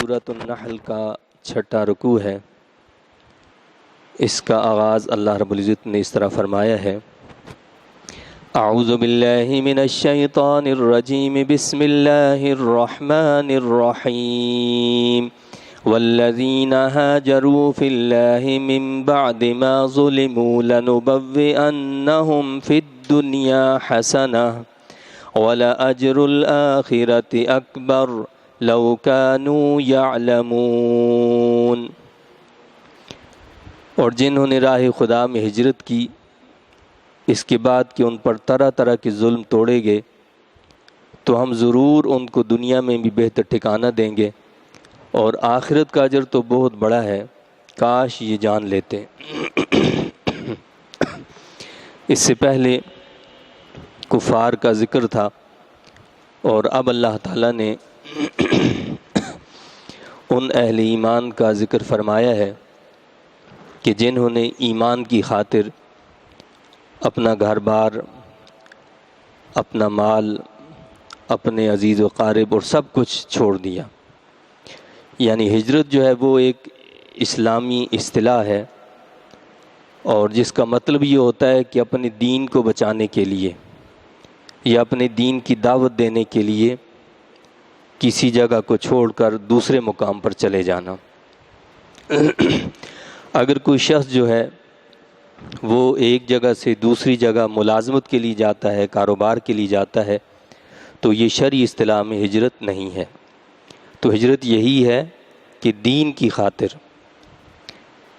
سورۃ النحل کا چھٹا رکوع ہے۔ اس کا آغاز اللہ رب العزت نے اس طرح فرمایا ہے: اعوذ باللہ من الشیطان الرجیم، بسم اللہ الرحمن الرحیم، والذین ہاجروا فی اللہ من بعد ما ظلموا لنبوئنہم فی الدنیا حسنہ وَلَأَجْرُ الْآخِرَةِ أَكْبَرُ لَوْ كَانُوا يَعْلَمُونَ۔ اور جنہوں نے راہ خدا میں ہجرت کی اس کے بعد کہ ان پر طرح طرح کے ظلم توڑے گئے، تو ہم ضرور ان کو دنیا میں بھی بہتر ٹھکانہ دیں گے، اور آخرت کا اجر تو بہت بڑا ہے، کاش یہ جان لیتے۔ اس سے پہلے کفار کا ذکر تھا، اور اب اللہ تعالیٰ نے ان اہل ایمان کا ذکر فرمایا ہے کہ جنہوں نے ایمان کی خاطر اپنا گھر بار، اپنا مال، اپنے عزیز و قارب اور سب کچھ چھوڑ دیا۔ یعنی ہجرت جو ہے وہ ایک اسلامی اصطلاح ہے، اور جس کا مطلب یہ ہوتا ہے کہ اپنے دین کو بچانے کے لیے یا اپنے دین کی دعوت دینے کے لیے کسی جگہ کو چھوڑ کر دوسرے مقام پر چلے جانا۔ اگر کوئی شخص جو ہے وہ ایک جگہ سے دوسری جگہ ملازمت کے لیے جاتا ہے، کاروبار کے لیے جاتا ہے، تو یہ شرعی اصطلاح میں ہجرت نہیں ہے۔ تو ہجرت یہی ہے کہ دین کی خاطر،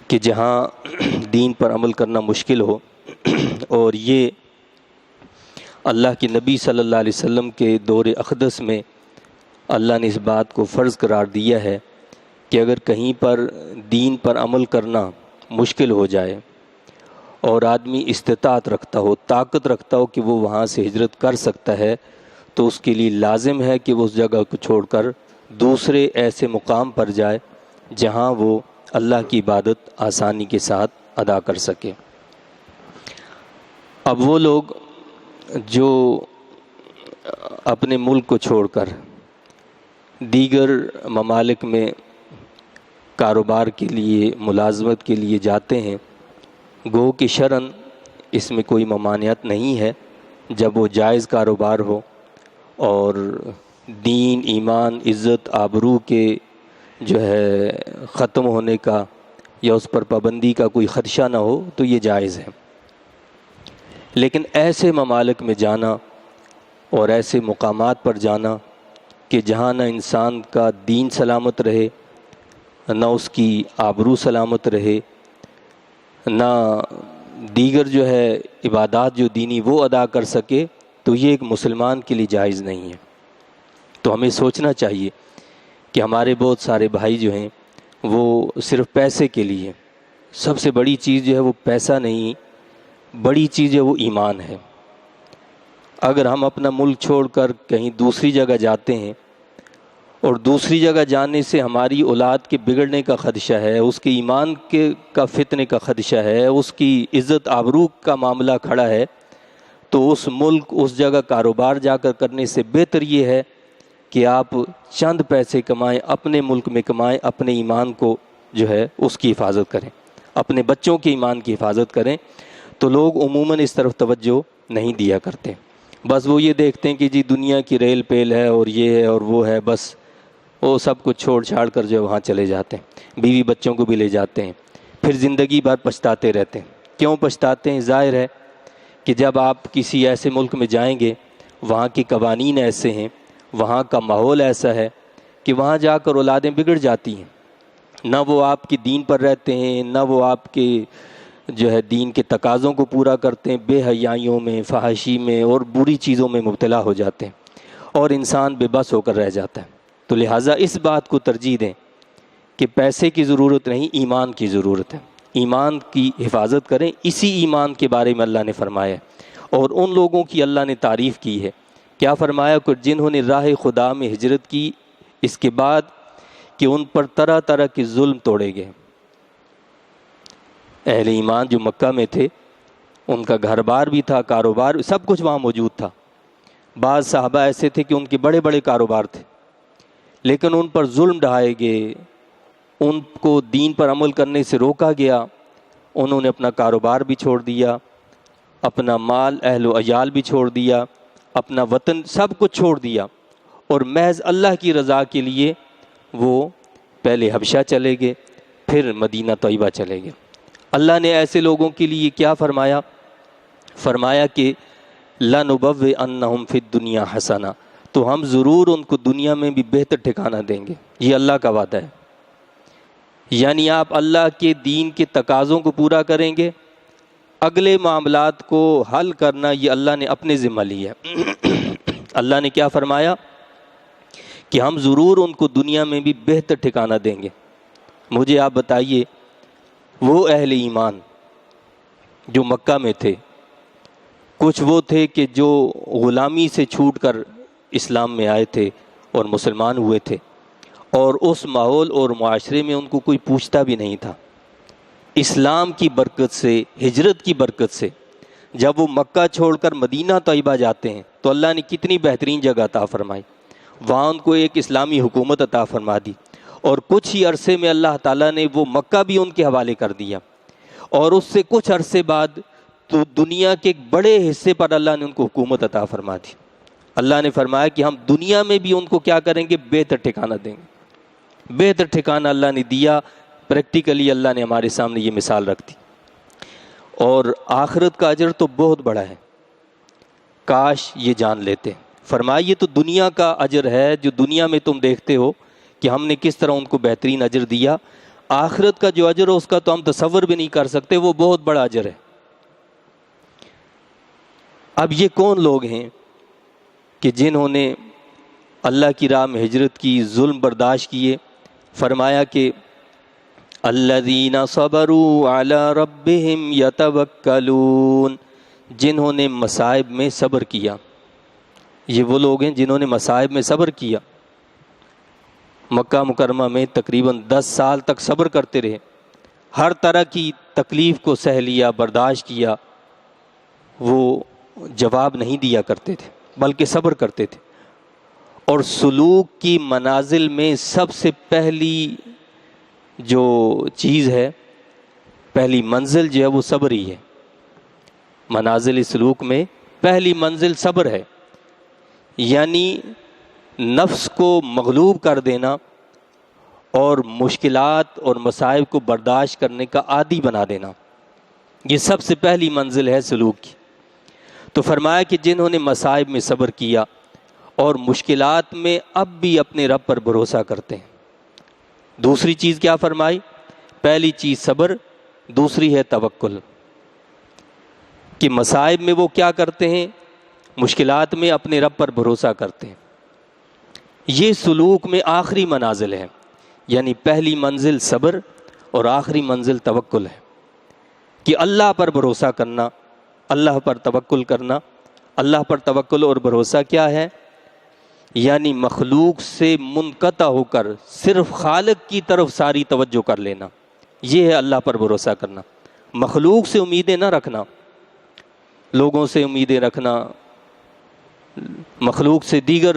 کہ جہاں دین پر عمل کرنا مشکل ہو، اور یہ اللہ کے نبی صلی اللہ علیہ وسلم کے دور اقدس میں اللہ نے اس بات کو فرض قرار دیا ہے کہ اگر کہیں پر دین پر عمل کرنا مشکل ہو جائے اور آدمی استطاعت رکھتا ہو، طاقت رکھتا ہو کہ وہ وہاں سے ہجرت کر سکتا ہے، تو اس کے لیے لازم ہے کہ وہ اس جگہ کو چھوڑ کر دوسرے ایسے مقام پر جائے جہاں وہ اللہ کی عبادت آسانی کے ساتھ ادا کر سکے۔ اب وہ لوگ جو اپنے ملک کو چھوڑ کر دیگر ممالک میں کاروبار کے لیے، ملازمت کے لیے جاتے ہیں، گو کہ شرعاً اس میں کوئی ممانعت نہیں ہے جب وہ جائز کاروبار ہو اور دین، ایمان، عزت، آبرو کے جو ہے ختم ہونے کا یا اس پر پابندی کا کوئی خدشہ نہ ہو، تو یہ جائز ہے۔ لیکن ایسے ممالک میں جانا اور ایسے مقامات پر جانا کہ جہاں نہ انسان کا دین سلامت رہے، نہ اس کی آبرو سلامت رہے، نہ دیگر جو ہے عبادات جو دینی وہ ادا کر سکے، تو یہ ایک مسلمان کے لیے جائز نہیں ہے۔ تو ہمیں سوچنا چاہیے کہ ہمارے بہت سارے بھائی جو ہیں وہ صرف پیسے کے لیے، سب سے بڑی چیز جو ہے وہ پیسہ نہیں، بڑی چیز ہے وہ ایمان ہے۔ اگر ہم اپنا ملک چھوڑ کر کہیں دوسری جگہ جاتے ہیں اور دوسری جگہ جانے سے ہماری اولاد کے بگڑنے کا خدشہ ہے، اس کے ایمان کا فتنے کا خدشہ ہے، اس کی عزت آبرو کا معاملہ کھڑا ہے، تو اس ملک، اس جگہ کاروبار جا کر کرنے سے بہتر یہ ہے کہ آپ چند پیسے کمائیں، اپنے ملک میں کمائیں، اپنے ایمان کو جو ہے اس کی حفاظت کریں، اپنے بچوں کے ایمان کی حفاظت کریں۔ تو لوگ عموماً اس طرف توجہ نہیں دیا کرتے، بس وہ یہ دیکھتے ہیں کہ جی دنیا کی ریل پیل ہے اور یہ ہے اور وہ ہے، بس وہ سب کچھ چھوڑ چھاڑ کر جو وہاں چلے جاتے ہیں، بیوی بچوں کو بھی لے جاتے ہیں، پھر زندگی بھر پچھتاتے رہتے ہیں۔ کیوں پچھتاتے ہیں؟ ظاہر ہے کہ جب آپ کسی ایسے ملک میں جائیں گے، وہاں کے قوانین ایسے ہیں، وہاں کا ماحول ایسا ہے کہ وہاں جا کر اولادیں بگڑ جاتی ہیں، نہ وہ آپ کی دین پر رہتے ہیں، نہ وہ آپ کے جو ہے دین کے تقاضوں کو پورا کرتے ہیں، بے حیائیوں میں، فحاشی میں اور بری چیزوں میں مبتلا ہو جاتے ہیں، اور انسان بے بس ہو کر رہ جاتا ہے۔ تو لہٰذا اس بات کو ترجیح دیں کہ پیسے کی ضرورت نہیں، ایمان کی ضرورت ہے، ایمان کی حفاظت کریں۔ اسی ایمان کے بارے میں اللہ نے فرمایا ہے، اور ان لوگوں کی اللہ نے تعریف کی ہے۔ کیا فرمایا؟ کہ جنہوں نے راہ خدا میں ہجرت کی اس کے بعد کہ ان پر طرح طرح کے ظلم توڑے گئے۔ اہل ایمان جو مکہ میں تھے، ان کا گھر بار بھی تھا، کاروبار، سب کچھ وہاں موجود تھا۔ بعض صحابہ ایسے تھے کہ ان کے بڑے بڑے کاروبار تھے، لیکن ان پر ظلم ڈھائے گئے، ان کو دین پر عمل کرنے سے روکا گیا، انہوں نے اپنا کاروبار بھی چھوڑ دیا، اپنا مال اہل و عیال بھی چھوڑ دیا، اپنا وطن سب کچھ چھوڑ دیا، اور محض اللہ کی رضا کے لیے وہ پہلے حبشہ چلے گئے، پھر مدینہ طیبہ چلے گئے۔ اللہ نے ایسے لوگوں کے لیے کیا فرمایا؟ فرمایا کہ لَنُبَوِّئَنَّهُمْ فِي الدُّنْيَا حَسَنَةً، تو ہم ضرور ان کو دنیا میں بھی بہتر ٹھکانہ دیں گے۔ یہ اللہ کا وعدہ ہے، یعنی آپ اللہ کے دین کے تقاضوں کو پورا کریں گے، اگلے معاملات کو حل کرنا یہ اللہ نے اپنے ذمہ لیا ہے۔ اللہ نے کیا فرمایا کہ ہم ضرور ان کو دنیا میں بھی بہتر ٹھکانہ دیں گے۔ مجھے آپ بتائیے، وہ اہل ایمان جو مکہ میں تھے، کچھ وہ تھے کہ جو غلامی سے چھوٹ کر اسلام میں آئے تھے اور مسلمان ہوئے تھے، اور اس ماحول اور معاشرے میں ان کو کوئی پوچھتا بھی نہیں تھا۔ اسلام کی برکت سے، ہجرت کی برکت سے جب وہ مکہ چھوڑ کر مدینہ طیبہ جاتے ہیں تو اللہ نے کتنی بہترین جگہ عطا فرمائی، وہاں ان کو ایک اسلامی حکومت عطا فرما دی، اور کچھ ہی عرصے میں اللہ تعالیٰ نے وہ مکہ بھی ان کے حوالے کر دیا، اور اس سے کچھ عرصے بعد تو دنیا کے ایک بڑے حصے پر اللہ نے ان کو حکومت عطا فرما دی۔ اللہ نے فرمایا کہ ہم دنیا میں بھی ان کو کیا کریں گے؟ بہتر ٹھکانہ دیں گے۔ بہتر ٹھکانہ اللہ نے دیا، پریکٹیکلی اللہ نے ہمارے سامنے یہ مثال رکھ دی، اور آخرت کا اجر تو بہت بڑا ہے، کاش یہ جان لیتے۔ فرمایا یہ تو دنیا کا اجر ہے جو دنیا میں تم دیکھتے ہو کہ ہم نے کس طرح ان کو بہترین اجر دیا، آخرت کا جو اجر ہے اس کا تو ہم تصور بھی نہیں کر سکتے، وہ بہت بڑا اجر ہے۔ اب یہ کون لوگ ہیں کہ جنہوں نے اللہ کی راہ میں ہجرت کی، ظلم برداشت کیے؟ فرمایا کہ الذین صبروا علی ربہم یتوکلون، جنہوں نے مصائب میں صبر کیا۔ یہ وہ لوگ ہیں جنہوں نے مصائب میں صبر کیا، مکہ مکرمہ میں تقریباً 10 سال تک صبر کرتے رہے، ہر طرح کی تکلیف کو سہ لیا، برداشت کیا، وہ جواب نہیں دیا کرتے تھے بلکہ صبر کرتے تھے۔ اور سلوک کی منازل میں سب سے پہلی جو چیز ہے، پہلی منزل جو ہے وہ صبر ہی ہے۔ منازل سلوک میں پہلی منزل صبر ہے، یعنی نفس کو مغلوب کر دینا اور مشکلات اور مصائب کو برداشت کرنے کا عادی بنا دینا، یہ سب سے پہلی منزل ہے سلوک کی۔ تو فرمایا کہ جنہوں نے مصائب میں صبر کیا اور مشکلات میں اب بھی اپنے رب پر بھروسہ کرتے ہیں۔ دوسری چیز کیا فرمائی؟ پہلی چیز صبر، دوسری ہے توکل، کہ مصائب میں وہ کیا کرتے ہیں؟ مشکلات میں اپنے رب پر بھروسہ کرتے ہیں۔ یہ سلوک میں آخری منازل ہے، یعنی پہلی منزل صبر اور آخری منزل توکل ہے، کہ اللہ پر بھروسہ کرنا، اللہ پر توکل کرنا۔ اللہ پر توکل اور بھروسہ کیا ہے؟ یعنی مخلوق سے منقطع ہو کر صرف خالق کی طرف ساری توجہ کر لینا، یہ ہے اللہ پر بھروسہ کرنا۔ مخلوق سے امیدیں نہ رکھنا، لوگوں سے امیدیں رکھنا، مخلوق سے دیگر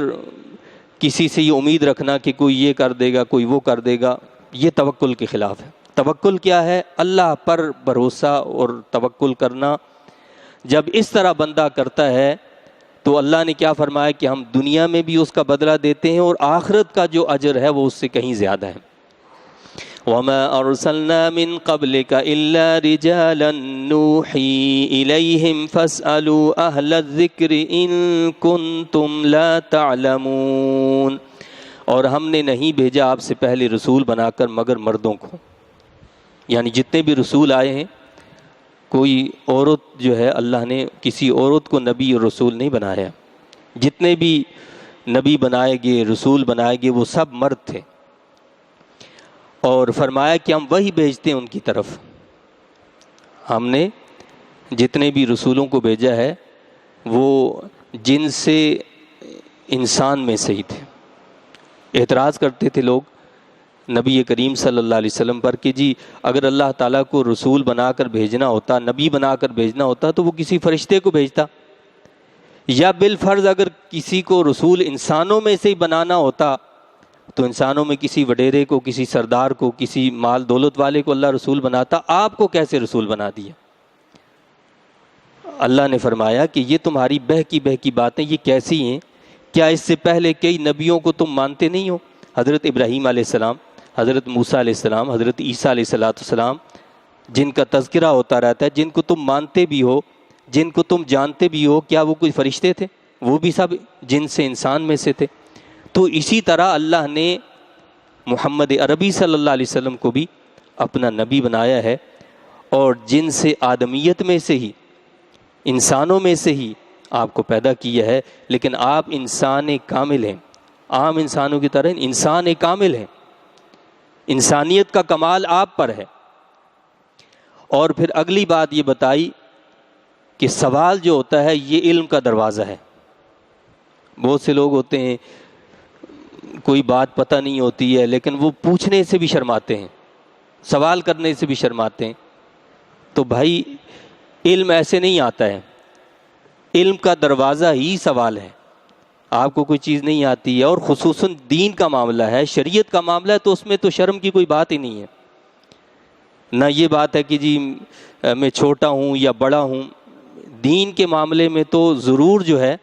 کسی سے یہ امید رکھنا کہ کوئی یہ کر دے گا، کوئی وہ کر دے گا، یہ توکل کے خلاف ہے۔ توکل کیا ہے؟ اللہ پر بھروسہ اور توکل کرنا۔ جب اس طرح بندہ کرتا ہے تو اللہ نے کیا فرمایا کہ ہم دنیا میں بھی اس کا بدلہ دیتے ہیں، اور آخرت کا جو اجر ہے وہ اس سے کہیں زیادہ ہے۔ وَمَا أَرْسَلْنَا مِن قَبْلِكَ إِلَّا رِجَالًا نُوحِي إِلَيْهِمْ فَاسْأَلُوا أَهْلَ الذِّكْرِ إِن كُنتُمْ لَا تَعْلَمُونَ، اور ہم نے نہیں بھیجا آپ سے پہلے رسول بنا کر مگر مردوں کو، یعنی جتنے بھی رسول آئے ہیں، کوئی عورت جو ہے اللہ نے کسی عورت کو نبی اور رسول نہیں بنایا، جتنے بھی نبی بنائے گئے، رسول بنائے گئے، وہ سب مرد تھے۔ اور فرمایا کہ ہم وہی بھیجتے ہیں ان کی طرف، ہم نے جتنے بھی رسولوں کو بھیجا ہے وہ جن سے انسان میں سے ہی تھے۔ اعتراض کرتے تھے لوگ نبی کریم صلی اللہ علیہ وسلم پر کہ جی اگر اللہ تعالیٰ کو رسول بنا کر بھیجنا ہوتا، نبی بنا کر بھیجنا ہوتا تو وہ کسی فرشتے کو بھیجتا، یا بالفرض اگر کسی کو رسول انسانوں میں سے ہی بنانا ہوتا تو انسانوں میں کسی وڈیرے کو، کسی سردار کو، کسی مال دولت والے کو اللہ رسول بناتا، آپ کو کیسے رسول بنا دیا؟ اللہ نے فرمایا کہ یہ تمہاری بہکی باتیں یہ کیسی ہیں؟ کیا اس سے پہلے کئی نبیوں کو تم مانتے نہیں ہو؟ حضرت ابراہیم علیہ السلام، حضرت موسیٰ علیہ السلام، حضرت عیسیٰ علیہ السلام، جن کا تذکرہ ہوتا رہتا ہے، جن کو تم مانتے بھی ہو، جن کو تم جانتے بھی ہو، کیا وہ کوئی فرشتے تھے؟ وہ بھی سب جن سے انسان میں سے تھے۔ تو اسی طرح اللہ نے محمد عربی صلی اللہ علیہ وسلم کو بھی اپنا نبی بنایا ہے، اور جن سے آدمیت میں سے ہی، انسانوں میں سے ہی آپ کو پیدا کیا ہے، لیکن آپ انسان کامل ہیں، عام انسانوں کی طرح انسان کامل ہیں، انسانیت کا کمال آپ پر ہے۔ اور پھر اگلی بات یہ بتائی کہ سوال جو ہوتا ہے یہ علم کا دروازہ ہے۔ بہت سے لوگ ہوتے ہیں کوئی بات پتہ نہیں ہوتی ہے لیکن وہ پوچھنے سے بھی شرماتے ہیں، سوال کرنے سے بھی شرماتے ہیں۔ تو بھائی علم ایسے نہیں آتا ہے، علم کا دروازہ ہی سوال ہے۔ آپ کو کوئی چیز نہیں آتی ہے، اور خصوصاً دین کا معاملہ ہے، شریعت کا معاملہ ہے، تو اس میں تو شرم کی کوئی بات ہی نہیں ہے۔ نہ یہ بات ہے کہ جی میں چھوٹا ہوں یا بڑا ہوں، دین کے معاملے میں تو ضرور جو ہے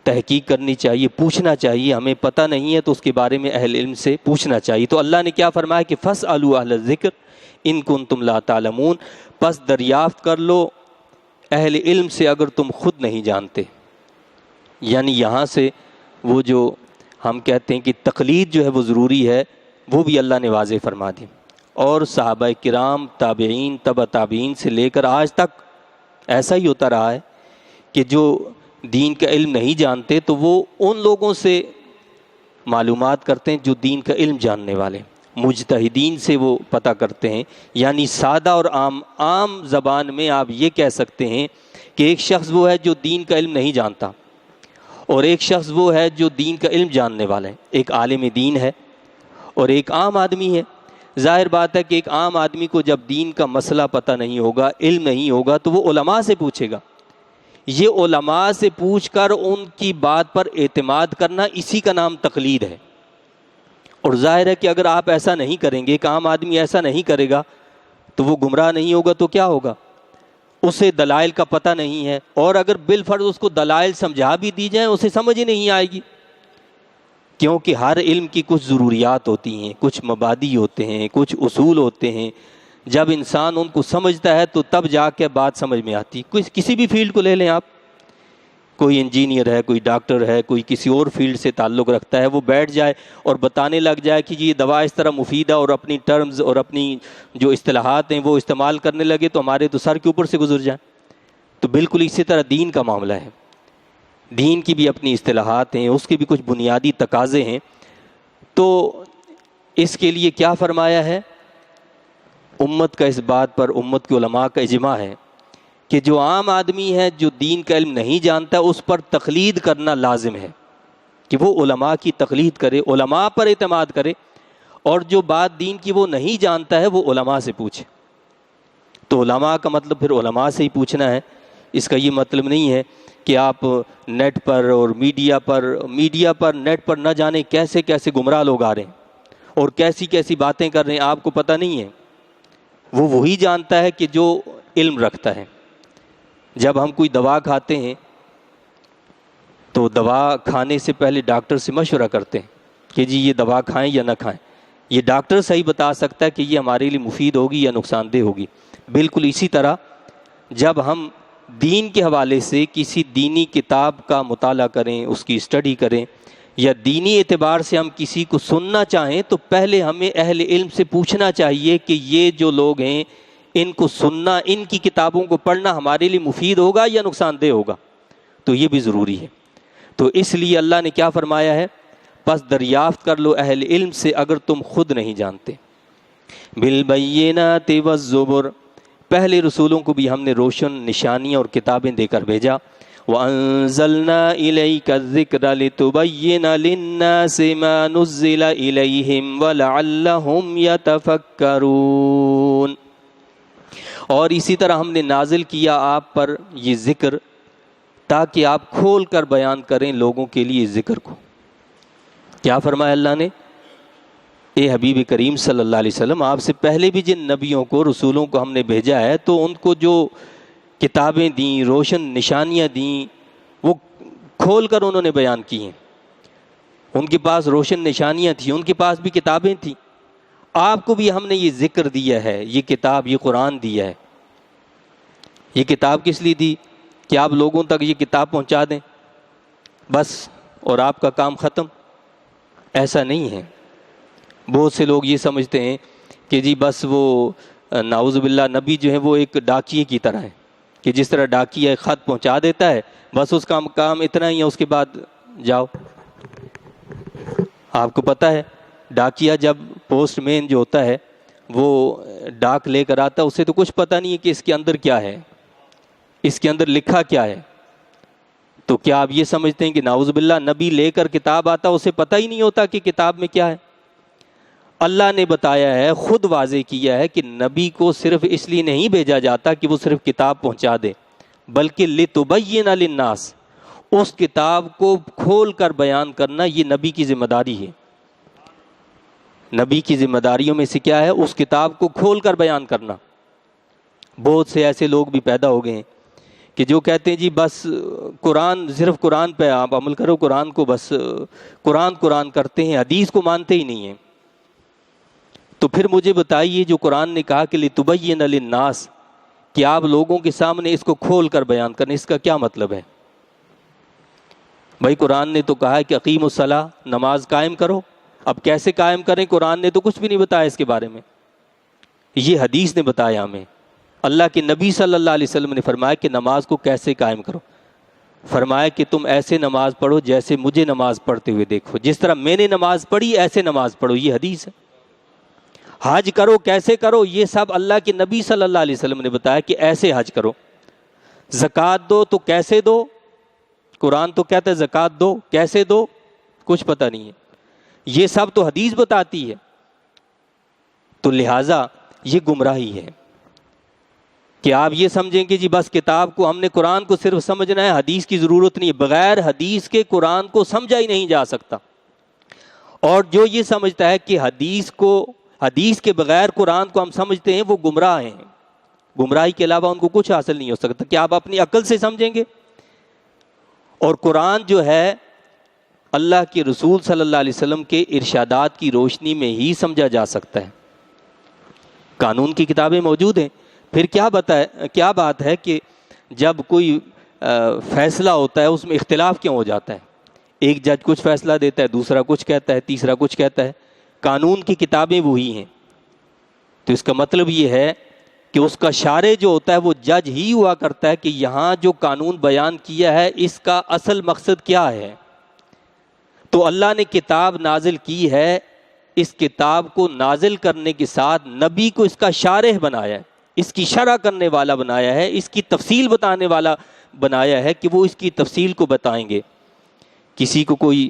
تحقیق کرنی چاہیے، پوچھنا چاہیے۔ ہمیں پتہ نہیں ہے تو اس کے بارے میں اہل علم سے پوچھنا چاہیے۔ تو اللہ نے کیا فرمایا کہ فاسألوا اہل الذکر ان کنتم لا تعلمون، پس دریافت کر لو اہل علم سے اگر تم خود نہیں جانتے۔ یعنی یہاں سے وہ جو ہم کہتے ہیں کہ تقلید جو ہے وہ ضروری ہے، وہ بھی اللہ نے واضح فرما دی۔ اور صحابہ کرام، تابعین، تبع تابعین سے لے کر آج تک ایسا ہی ہوتا رہا ہے کہ جو دین کا علم نہیں جانتے تو وہ ان لوگوں سے معلومات کرتے ہیں جو دین کا علم جاننے والے، مجتہدین سے وہ پتہ کرتے ہیں۔ یعنی سادہ اور عام زبان میں آپ یہ کہہ سکتے ہیں کہ ایک شخص وہ ہے جو دین کا علم نہیں جانتا، اور ایک شخص وہ ہے جو دین کا علم جاننے والا ہے۔ ایک عالم دین ہے اور ایک عام آدمی ہے۔ ظاہر بات ہے کہ ایک عام آدمی کو جب دین کا مسئلہ پتہ نہیں ہوگا، علم نہیں ہوگا، تو وہ علماء سے پوچھے گا۔ یہ علماء سے پوچھ کر ان کی بات پر اعتماد کرنا، اسی کا نام تقلید ہے۔ اور ظاہر ہے کہ اگر آپ ایسا نہیں کریں گے، ایک عام آدمی ایسا نہیں کرے گا تو وہ گمراہ نہیں ہوگا تو کیا ہوگا؟ اسے دلائل کا پتہ نہیں ہے، اور اگر بالفرض اس کو دلائل سمجھا بھی دی جائیں اسے سمجھ ہی نہیں آئے گی، کیونکہ ہر علم کی کچھ ضروریات ہوتی ہیں، کچھ مبادی ہوتے ہیں، کچھ اصول ہوتے ہیں۔ جب انسان ان کو سمجھتا ہے تو تب جا کے بات سمجھ میں آتی۔ کسی بھی فیلڈ کو لے لیں آپ، کوئی انجینئر ہے، کوئی ڈاکٹر ہے، کوئی کسی اور فیلڈ سے تعلق رکھتا ہے، وہ بیٹھ جائے اور بتانے لگ جائے کہ یہ دوا اس طرح مفید ہے، اور اپنی ٹرمز اور اپنی جو اصطلاحات ہیں وہ استعمال کرنے لگے تو ہمارے تو سر کے اوپر سے گزر جائیں۔ تو بالکل اسی طرح دین کا معاملہ ہے، دین کی بھی اپنی اصطلاحات ہیں، اس کے بھی کچھ بنیادی تقاضے ہیں۔ تو اس کے لیے کیا فرمایا ہے؟ امت کا اس بات پر، امت کے علماء کا اجماع ہے کہ جو عام آدمی ہے جو دین کا علم نہیں جانتا، اس پر تقلید کرنا لازم ہے، کہ وہ علماء کی تقلید کرے، علماء پر اعتماد کرے، اور جو بات دین کی وہ نہیں جانتا ہے وہ علماء سے پوچھے۔ تو علماء کا مطلب پھر علماء سے ہی پوچھنا ہے۔ اس کا یہ مطلب نہیں ہے کہ آپ نیٹ پر اور میڈیا پر نیٹ پر نہ جانے کیسے کیسے گمراہ لوگ آ رہے ہیں اور کیسی کیسی باتیں کر رہے ہیں، آپ کو پتہ نہیں ہے۔ وہ وہی جانتا ہے کہ جو علم رکھتا ہے۔ جب ہم کوئی دوا کھاتے ہیں تو دوا کھانے سے پہلے ڈاکٹر سے مشورہ کرتے ہیں کہ جی یہ دوا کھائیں یا نہ کھائیں۔ یہ ڈاکٹر صحیح بتا سکتا ہے کہ یہ ہمارے لیے مفید ہوگی یا نقصان دہ ہوگی۔ بالکل اسی طرح جب ہم دین کے حوالے سے کسی دینی کتاب کا مطالعہ کریں، اس کی اسٹڈی کریں، یا دینی اعتبار سے ہم کسی کو سننا چاہیں تو پہلے ہمیں اہل علم سے پوچھنا چاہیے کہ یہ جو لوگ ہیں ان کو سننا، ان کی کتابوں کو پڑھنا ہمارے لیے مفید ہوگا یا نقصان دہ ہوگا۔ تو یہ بھی ضروری ہے۔ تو اس لیے اللہ نے کیا فرمایا ہے؟ پس دریافت کر لو اہل علم سے اگر تم خود نہیں جانتے۔ بالبینات والزبر، پہلے رسولوں کو بھی ہم نے روشن نشانیاں اور کتابیں دے کر بھیجا۔ وَأَنزَلْنَا إِلَيْكَ الذِّكْرَ لِتُبَيِّنَ لِلنَّاسِ مَا نُزِّلَ إِلَيْهِمْ وَلَعَلَّهُمْ يَتَفَكَّرُونَ، اور اسی طرح ہم نے نازل کیا آپ پر یہ ذکر تاکہ آپ کھول کر بیان کریں لوگوں کے لیے ذکر کو۔ کیا فرمایا اللہ نے؟ اے حبیب کریم صلی اللہ علیہ وسلم، آپ سے پہلے بھی جن نبیوں کو، رسولوں کو ہم نے بھیجا ہے تو ان کو جو کتابیں دیں، روشن نشانیاں دیں، وہ کھول کر انہوں نے بیان کی ہیں۔ ان کے پاس روشن نشانیاں تھیں، ان کے پاس بھی کتابیں تھیں۔ آپ کو بھی ہم نے یہ ذکر دیا ہے، یہ کتاب، یہ قرآن دیا ہے۔ یہ کتاب کس لیے دی؟ کہ آپ لوگوں تک یہ کتاب پہنچا دیں بس، اور آپ کا کام ختم؟ ایسا نہیں ہے۔ بہت سے لوگ یہ سمجھتے ہیں کہ جی بس وہ نعوذ باللہ نبی جو ہے وہ ایک ڈاکیے کی طرح ہے، کہ جس طرح ڈاکیا خط پہنچا دیتا ہے بس اس کا کام اتنا ہی ہے، اس کے بعد جاؤ۔ آپ کو پتہ ہے ڈاکیا جب پوسٹ مین جو ہوتا ہے وہ ڈاک لے کر آتا ہے، اسے تو کچھ پتہ نہیں ہے کہ اس کے اندر کیا ہے، اس کے اندر لکھا کیا ہے۔ تو کیا آپ یہ سمجھتے ہیں کہ نعوذ باللہ نبی لے کر کتاب آتا اسے پتہ ہی نہیں ہوتا کہ کتاب میں کیا ہے؟ اللہ نے بتایا ہے، خود واضح کیا ہے کہ نبی کو صرف اس لیے نہیں بھیجا جاتا کہ وہ صرف کتاب پہنچا دے، بلکہ لِتُبَيِّنَ لِلنَّاسِ، اس کتاب کو کھول کر بیان کرنا یہ نبی کی ذمہ داری ہے۔ نبی کی ذمہ داریوں میں سے کیا ہے؟ اس کتاب کو کھول کر بیان کرنا۔ بہت سے ایسے لوگ بھی پیدا ہو گئے ہیں کہ جو کہتے ہیں جی بس قرآن، صرف قرآن پہ آپ عمل کرو، قرآن کو بس قرآن کرتے ہیں، حدیث کو مانتے ہی نہیں ہیں۔ تو پھر مجھے بتائیے، جو قرآن نے کہا کہ لِتُبَيِّنَ لِلنَّاسِ، کہ آپ لوگوں کے سامنے اس کو کھول کر بیان کریں، اس کا کیا مطلب ہے؟ بھائی قرآن نے تو کہا ہے کہ اقیم الصلاۃ، نماز قائم کرو۔ اب کیسے قائم کریں؟ قرآن نے تو کچھ بھی نہیں بتایا اس کے بارے میں، یہ حدیث نے بتایا ہمیں۔ اللہ کے نبی صلی اللہ علیہ وسلم نے فرمایا کہ نماز کو کیسے قائم کرو، فرمایا کہ تم ایسے نماز پڑھو جیسے مجھے نماز پڑھتے ہوئے دیکھو، جس طرح میں نے نماز پڑھی ایسے نماز پڑھو، یہ حدیث ہے۔ حج کرو کیسے کرو، یہ سب اللہ کے نبی صلی اللہ علیہ وسلم نے بتایا کہ ایسے حج کرو۔ زکوٰۃ دو تو کیسے دو، قرآن تو کہتا ہے زکوٰۃ دو، کیسے دو کچھ پتہ نہیں ہے، یہ سب تو حدیث بتاتی ہے۔ تو لہٰذا یہ گمراہی ہے کہ آپ یہ سمجھیں کہ جی بس کتاب کو، ہم نے قرآن کو صرف سمجھنا ہے، حدیث کی ضرورت نہیں ہے۔ بغیر حدیث کے قرآن کو سمجھا ہی نہیں جا سکتا۔ اور جو یہ سمجھتا ہے کہ حدیث کے بغیر قرآن کو ہم سمجھتے ہیں، وہ گمراہ ہیں۔ گمراہی کے علاوہ ان کو کچھ حاصل نہیں ہو سکتا۔ کہ آپ اپنی عقل سے سمجھیں گے؟ اور قرآن جو ہے اللہ کے رسول صلی اللہ علیہ وسلم کے ارشادات کی روشنی میں ہی سمجھا جا سکتا ہے۔ قانون کی کتابیں موجود ہیں، پھر کیا بات ہے کہ جب کوئی فیصلہ ہوتا ہے اس میں اختلاف کیوں ہو جاتا ہے؟ ایک جج کچھ فیصلہ دیتا ہے، دوسرا کچھ کہتا ہے، تیسرا کچھ کہتا ہے۔ قانون کی کتابیں وہی ہیں، تو اس کا مطلب یہ ہے کہ اس کا شارع جو ہوتا ہے وہ جج ہی ہوا کرتا ہے کہ یہاں جو قانون بیان کیا ہے اس کا اصل مقصد کیا ہے۔ تو اللہ نے کتاب نازل کی ہے، اس کتاب کو نازل کرنے کے ساتھ نبی کو اس کا شارح بنایا ہے، اس کی شرح کرنے والا بنایا ہے، اس کی تفصیل بتانے والا بنایا ہے کہ وہ اس کی تفصیل کو بتائیں گے۔ کسی کو کوئی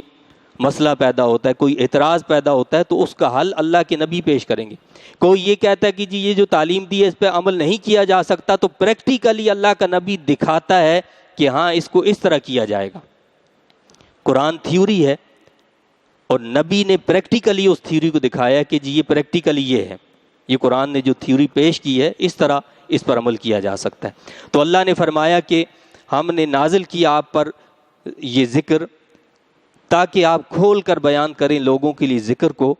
مسئلہ پیدا ہوتا ہے، کوئی اعتراض پیدا ہوتا ہے تو اس کا حل اللہ کے نبی پیش کریں گے۔ کوئی یہ کہتا ہے کہ جی یہ جو تعلیم دی ہے اس پہ عمل نہیں کیا جا سکتا، تو پریکٹیکلی اللہ کا نبی دکھاتا ہے کہ ہاں اس کو اس طرح کیا جائے گا۔ قرآن تھیوری ہے اور نبی نے پریکٹیکلی اس تھیوری کو دکھایا کہ جی یہ پریکٹیکلی یہ ہے، یہ قرآن نے جو تھیوری پیش کی ہے اس طرح اس پر عمل کیا جا سکتا ہے۔ تو اللہ نے فرمایا کہ ہم نے نازل کیا آپ پر یہ ذکر تاکہ آپ کھول کر بیان کریں لوگوں کے لیے ذکر کو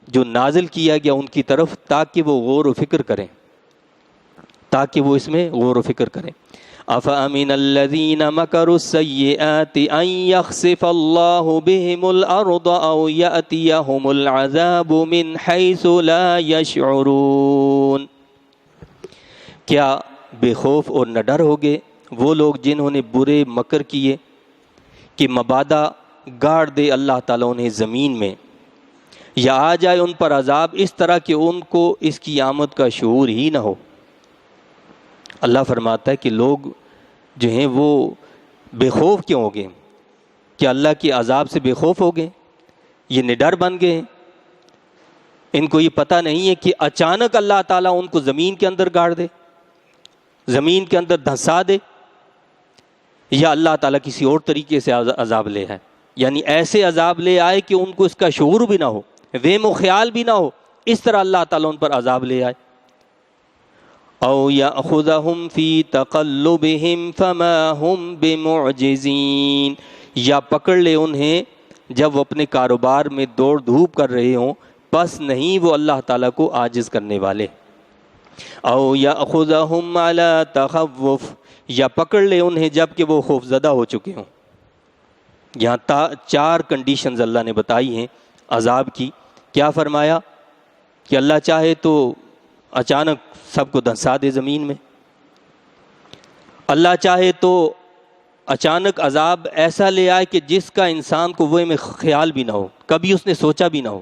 جو نازل کیا گیا ان کی طرف، تاکہ وہ غور و فکر کریں، تاکہ وہ اس میں غور و فکر کریں۔ أَفَأَمِنَ الَّذِينَ مَكَرُوا السَّيِّئَاتِ أَن يَخْسِفَ اللَّهُ بِهِمُ الْأَرْضَ أَوْ يَأْتِيَهُمُ الْعَذَابُ مِنْ حَيْثُ لَا يَشْعُرُونَ۔ کیا بے خوف اور نہ ڈر ہوگے وہ لوگ جنہوں نے برے مکر کیے کہ مبادا گاڑ دے اللہ تعالیٰ انہیں زمین میں، یا آ جائے ان پر عذاب اس طرح کہ ان کو اس کی آمد کا شعور ہی نہ ہو۔ اللہ فرماتا ہے کہ لوگ جو ہیں وہ بے خوف کیوں ہو گئے؟ کہ اللہ کے عذاب سے بے خوف ہو گئے، یہ نڈر بن گئے؟ ان کو یہ پتہ نہیں ہے کہ اچانک اللہ تعالیٰ ان کو زمین کے اندر گاڑ دے، زمین کے اندر دھنسا دے، یا اللہ تعالیٰ کسی اور طریقے سے عذاب لے ہے۔ یعنی ایسے عذاب لے آئے کہ ان کو اس کا شعور بھی نہ ہو، وہم و خیال بھی نہ ہو، اس طرح اللہ تعالیٰ ان پر عذاب لے آئے۔ او یاخذہم فی تقلبہم فما ہم بمعجزین، یا پکڑ لے انہیں جب وہ اپنے کاروبار میں دوڑ دھوپ کر رہے ہوں، پس نہیں وہ اللہ تعالیٰ کو عاجز کرنے والے۔ او یاخذہم علی تخوف، یا پکڑ لے انہیں جب کہ وہ خوف زدہ ہو چکے ہوں۔ یہاں 4 کنڈیشنز اللہ نے بتائی ہیں عذاب کی۔ کیا فرمایا کہ اللہ چاہے تو اچانک سب کو دھنسا دے زمین میں، اللہ چاہے تو اچانک عذاب ایسا لے آئے کہ جس کا انسان کو وہ میں خیال بھی نہ ہو، کبھی اس نے سوچا بھی نہ ہو،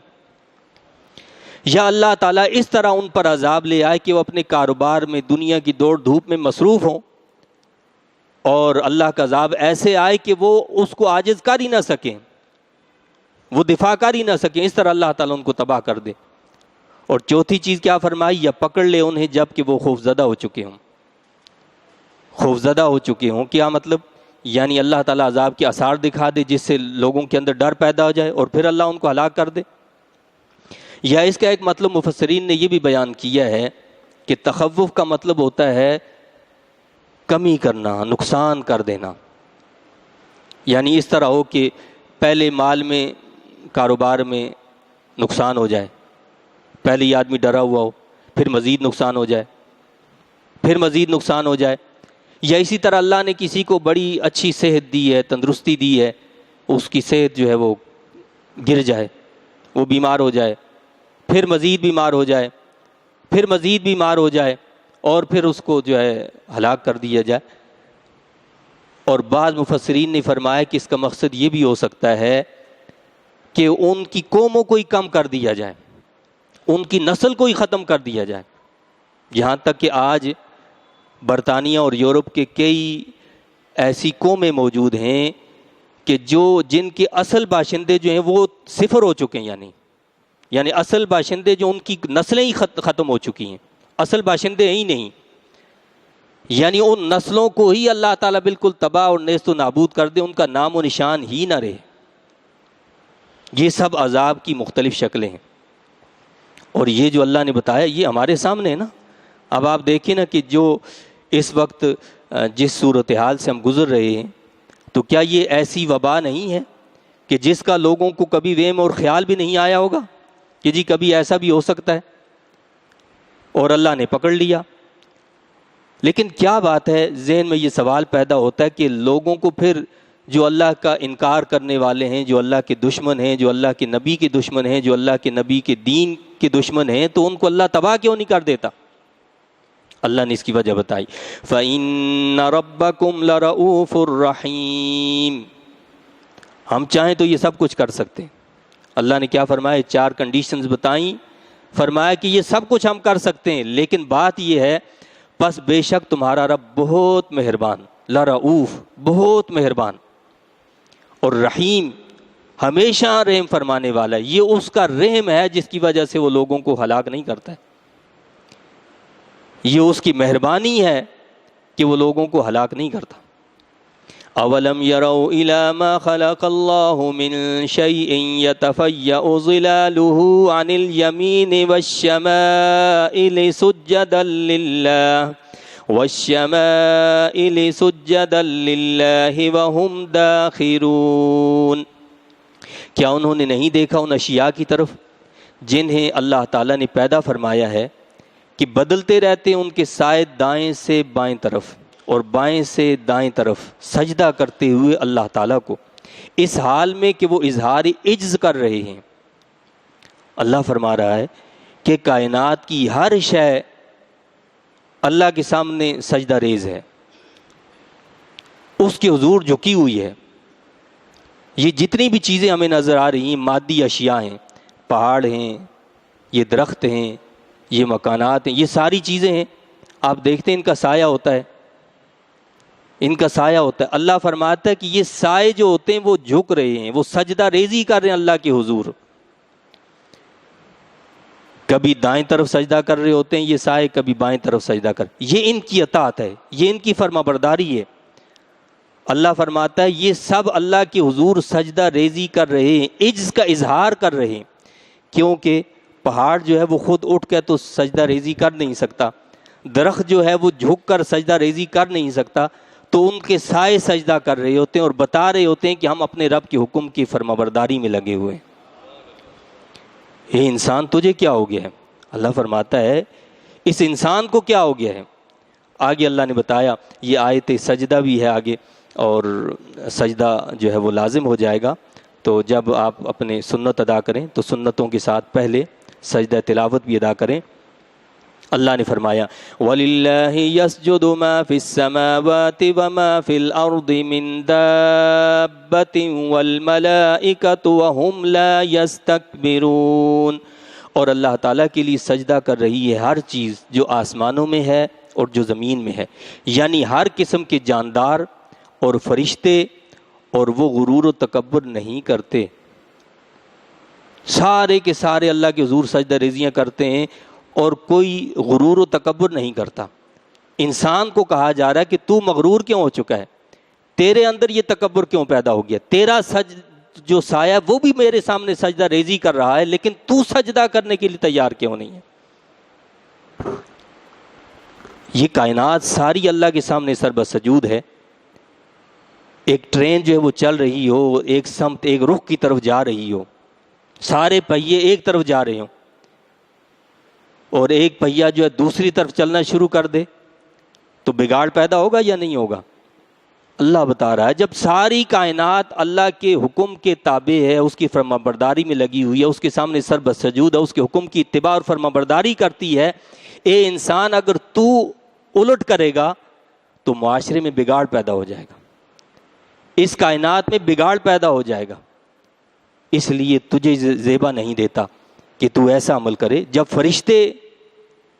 یا اللہ تعالیٰ اس طرح ان پر عذاب لے آئے کہ وہ اپنے کاروبار میں دنیا کی دوڑ دھوپ میں مصروف ہوں، اور اللہ کا عذاب ایسے آئے کہ وہ اس کو عاجز کر ہی نہ سکیں، وہ دفاع کر ہی نہ سکیں، اس طرح اللہ تعالیٰ ان کو تباہ کر دے۔ اور چوتھی چیز کیا فرمائی؟ یا پکڑ لے انہیں جب کہ وہ خوف زدہ ہو چکے ہوں۔ خوف زدہ ہو چکے ہوں کیا مطلب؟ یعنی اللہ تعالیٰ عذاب کے آثار دکھا دے جس سے لوگوں کے اندر ڈر پیدا ہو جائے اور پھر اللہ ان کو ہلاک کر دے۔ یا اس کا ایک مطلب مفسرین نے یہ بھی بیان کیا ہے کہ تخوف کا مطلب ہوتا ہے کمی کرنا، نقصان کر دینا، یعنی اس طرح ہو کہ پہلے مال میں کاروبار میں نقصان ہو جائے، پہلے یہ آدمی ڈرا ہوا ہو، پھر مزید نقصان ہو جائے، پھر مزید نقصان ہو جائے۔ یا اسی طرح اللہ نے کسی کو بڑی اچھی صحت دی ہے، تندرستی دی ہے، اس کی صحت جو ہے وہ گر جائے، وہ بیمار ہو جائے، پھر مزید بیمار ہو جائے، پھر مزید بیمار ہو جائے، اور پھر اس کو جو ہے ہلاک کر دیا جائے۔ اور بعض مفسرین نے فرمایا کہ اس کا مقصد یہ بھی ہو سکتا ہے کہ ان کی قوموں کو ہی کم کر دیا جائے، ان کی نسل کو ہی ختم کر دیا جائے۔ یہاں تک کہ آج برطانیہ اور یورپ کے کئی ایسی قومیں موجود ہیں کہ جن کے اصل باشندے جو ہیں وہ صفر ہو چکے ہیں، یعنی اصل باشندے جو ان کی نسلیں ہی ختم ہو چکی ہیں، اصل باشندے ہی نہیں، یعنی ان نسلوں کو ہی اللہ تعالیٰ بالکل تباہ اور نیست و نابود کر دے، ان کا نام و نشان ہی نہ رہے۔ یہ سب عذاب کی مختلف شکلیں ہیں، اور یہ جو اللہ نے بتایا یہ ہمارے سامنے ہے نا۔ اب آپ دیکھیں نا کہ جو اس وقت جس صورتحال سے ہم گزر رہے ہیں، تو کیا یہ ایسی وبا نہیں ہے کہ جس کا لوگوں کو کبھی وہم اور خیال بھی نہیں آیا ہوگا کہ جی کبھی ایسا بھی ہو سکتا ہے، اور اللہ نے پکڑ لیا۔ لیکن کیا بات ہے، ذہن میں یہ سوال پیدا ہوتا ہے کہ لوگوں کو پھر جو اللہ کا انکار کرنے والے ہیں، جو اللہ کے دشمن ہیں، جو اللہ کے نبی کے دشمن ہیں، جو اللہ کے نبی کے دین کے دشمن ہیں، تو ان کو اللہ تباہ کیوں نہیں کر دیتا؟ اللہ نے اس کی وجہ بتائی، فَإِنَّ رَبَّكُمْ لَرَؤُوفٌ رَحِيمٌ۔ ہم چاہیں تو یہ سب کچھ کر سکتے ہیں۔ اللہ نے کیا فرمایا؟ 4 کنڈیشنز بتائیں، فرمایا کہ یہ سب کچھ ہم کر سکتے ہیں، لیکن بات یہ ہے پس بے شک تمہارا رب بہت مہربان، لرؤوف بہت مہربان، اور رحیم ہمیشہ رحم فرمانے والا ہے۔ یہ اس کا رحم ہے جس کی وجہ سے وہ لوگوں کو ہلاک نہیں کرتا ہے، یہ اس کی مہربانی ہے کہ وہ لوگوں کو ہلاک نہیں کرتا۔ اولم يروا الى ما خلق الله من شيء يتفيأ ظلاله عن اليمين والشمائل سجدا لله وهم داخرون۔ کیا انہوں نے نہیں دیکھا ان اشیاء کی طرف جنہیں اللہ تعالیٰ نے پیدا فرمایا ہے کہ بدلتے رہتے ہیں ان کے سائے دائیں سے بائیں طرف اور بائیں سے دائیں طرف، سجدہ کرتے ہوئے اللہ تعالیٰ کو، اس حال میں کہ وہ اظہار عجز کر رہے ہیں۔ اللہ فرما رہا ہے کہ کائنات کی ہر شے اللہ کے سامنے سجدہ ریز ہے، اس کے حضور جھکی ہوئی ہے۔ یہ جتنی بھی چیزیں ہمیں نظر آ رہی ہیں، مادی اشیاء ہیں، پہاڑ ہیں، یہ درخت ہیں، یہ مکانات ہیں، یہ ساری چیزیں ہیں، آپ دیکھتے ہیں ان کا سایہ ہوتا ہے، ان کا سایہ ہوتا ہے۔ اللہ فرماتا ہے کہ یہ سائے جو ہوتے ہیں وہ جھک رہے ہیں، وہ سجدہ ریزی کر رہے ہیں اللہ کے حضور۔ کبھی دائیں طرف سجدہ کر رہے ہوتے ہیں یہ سائے، کبھی بائیں طرف سجدہ کر، یہ ان کی اطاعت ہے، یہ ان کی فرما برداری ہے۔ اللہ فرماتا ہے یہ سب اللہ کے حضور سجدہ ریزی کر رہے ہیں، عجز کا اظہار کر رہے ہیں، کیونکہ پہاڑ جو ہے وہ خود اٹھ کے تو سجدہ ریزی کر نہیں سکتا، درخت جو ہے وہ جھک کر سجدہ ریزی کر نہیں سکتا، تو ان کے سائے سجدہ کر رہے ہوتے ہیں اور بتا رہے ہوتے ہیں کہ ہم اپنے رب کے حکم کی فرمانبرداری میں لگے ہوئے ہیں۔ یہ انسان تجھے کیا ہو گیا ہے؟ اللہ فرماتا ہے اس انسان کو کیا ہو گیا ہے؟ آگے اللہ نے بتایا، یہ آیت سجدہ بھی ہے آگے، اور سجدہ جو ہے وہ لازم ہو جائے گا، تو جب آپ اپنے سنت ادا کریں تو سنتوں کے ساتھ پہلے سجدہ تلاوت بھی ادا کریں۔ اللہ نے فرمایا وَلِلَّهِ يَسْجُدُ مَا فِي السَّمَاوَاتِ وَمَا فِي الْأَرْضِ مِن دَابَّةٍ وَالْمَلَائِكَةُ وَهُمْ لَا يَسْتَكْبِرُونَ، اور اللہ تعالیٰ کے لیے سجدہ کر رہی ہے ہر چیز جو آسمانوں میں ہے اور جو زمین میں ہے، یعنی ہر قسم کے جاندار اور فرشتے، اور وہ غرور و تکبر نہیں کرتے، سارے کے سارے اللہ کے حضور سجدہ ریزیاں کرتے ہیں اور کوئی غرور و تکبر نہیں کرتا۔ انسان کو کہا جا رہا ہے کہ تو مغرور کیوں ہو چکا ہے، تیرے اندر یہ تکبر کیوں پیدا ہو گیا، تیرا جو سایہ وہ بھی میرے سامنے سجدہ ریزی کر رہا ہے، لیکن تو سجدہ کرنے کے لیے تیار کیوں نہیں ہے؟ یہ کائنات ساری اللہ کے سامنے سربسجود ہے۔ ایک ٹرین جو ہے وہ چل رہی ہو، ایک سمت ایک رخ کی طرف جا رہی ہو، سارے پہیے ایک طرف جا رہے ہوں، اور ایک پہیا جو ہے دوسری طرف چلنا شروع کر دے تو بگاڑ پیدا ہوگا یا نہیں ہوگا؟ اللہ بتا رہا ہے جب ساری کائنات اللہ کے حکم کے تابع ہے، اس کی فرمانبرداری میں لگی ہوئی ہے، اس کے سامنے سر بسجود ہے، اس کے حکم کی اتباع اور فرمانبرداری کرتی ہے، اے انسان اگر تو الٹ کرے گا تو معاشرے میں بگاڑ پیدا ہو جائے گا، اس کائنات میں بگاڑ پیدا ہو جائے گا۔ اس لیے تجھے زیبا نہیں دیتا کہ تو ایسا عمل کرے۔ جب فرشتے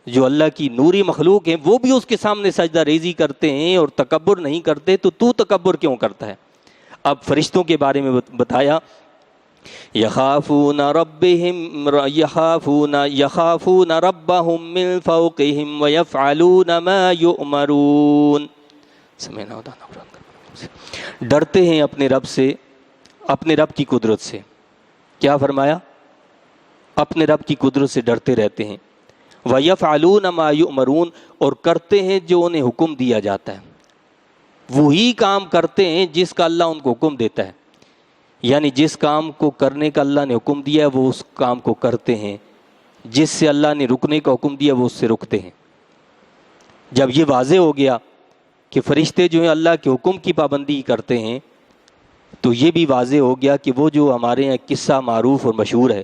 جو اللہ کی نوری مخلوق ہیں وہ بھی اس کے سامنے سجدہ ریزی کرتے ہیں اور تکبر نہیں کرتے، تو تکبر کیوں کرتا ہے؟ اب فرشتوں کے بارے میں بتایا یخافون ربهم من فوقهم ويفعلون ما يؤمرون، ڈرتے ہیں اپنے رب سے، اپنے رب کی قدرت سے۔ کیا فرمایا؟ اپنے رب کی قدرت سے ڈرتے رہتے ہیں، وَيَفْعَلُونَ مَا يُؤْمَرُونَ، اور کرتے ہیں جو انہیں حکم دیا جاتا ہے، وہی کام کرتے ہیں جس کا اللہ ان کو حکم دیتا ہے، یعنی جس کام کو کرنے کا اللہ نے حکم دیا ہے وہ اس کام کو کرتے ہیں، جس سے اللہ نے رکنے کا حکم دیا وہ اس سے رکتے ہیں۔ جب یہ واضح ہو گیا کہ فرشتے جو ہیں اللہ کے حکم کی پابندی کرتے ہیں، تو یہ بھی واضح ہو گیا کہ وہ جو ہمارے یہاں قصہ معروف اور مشہور ہے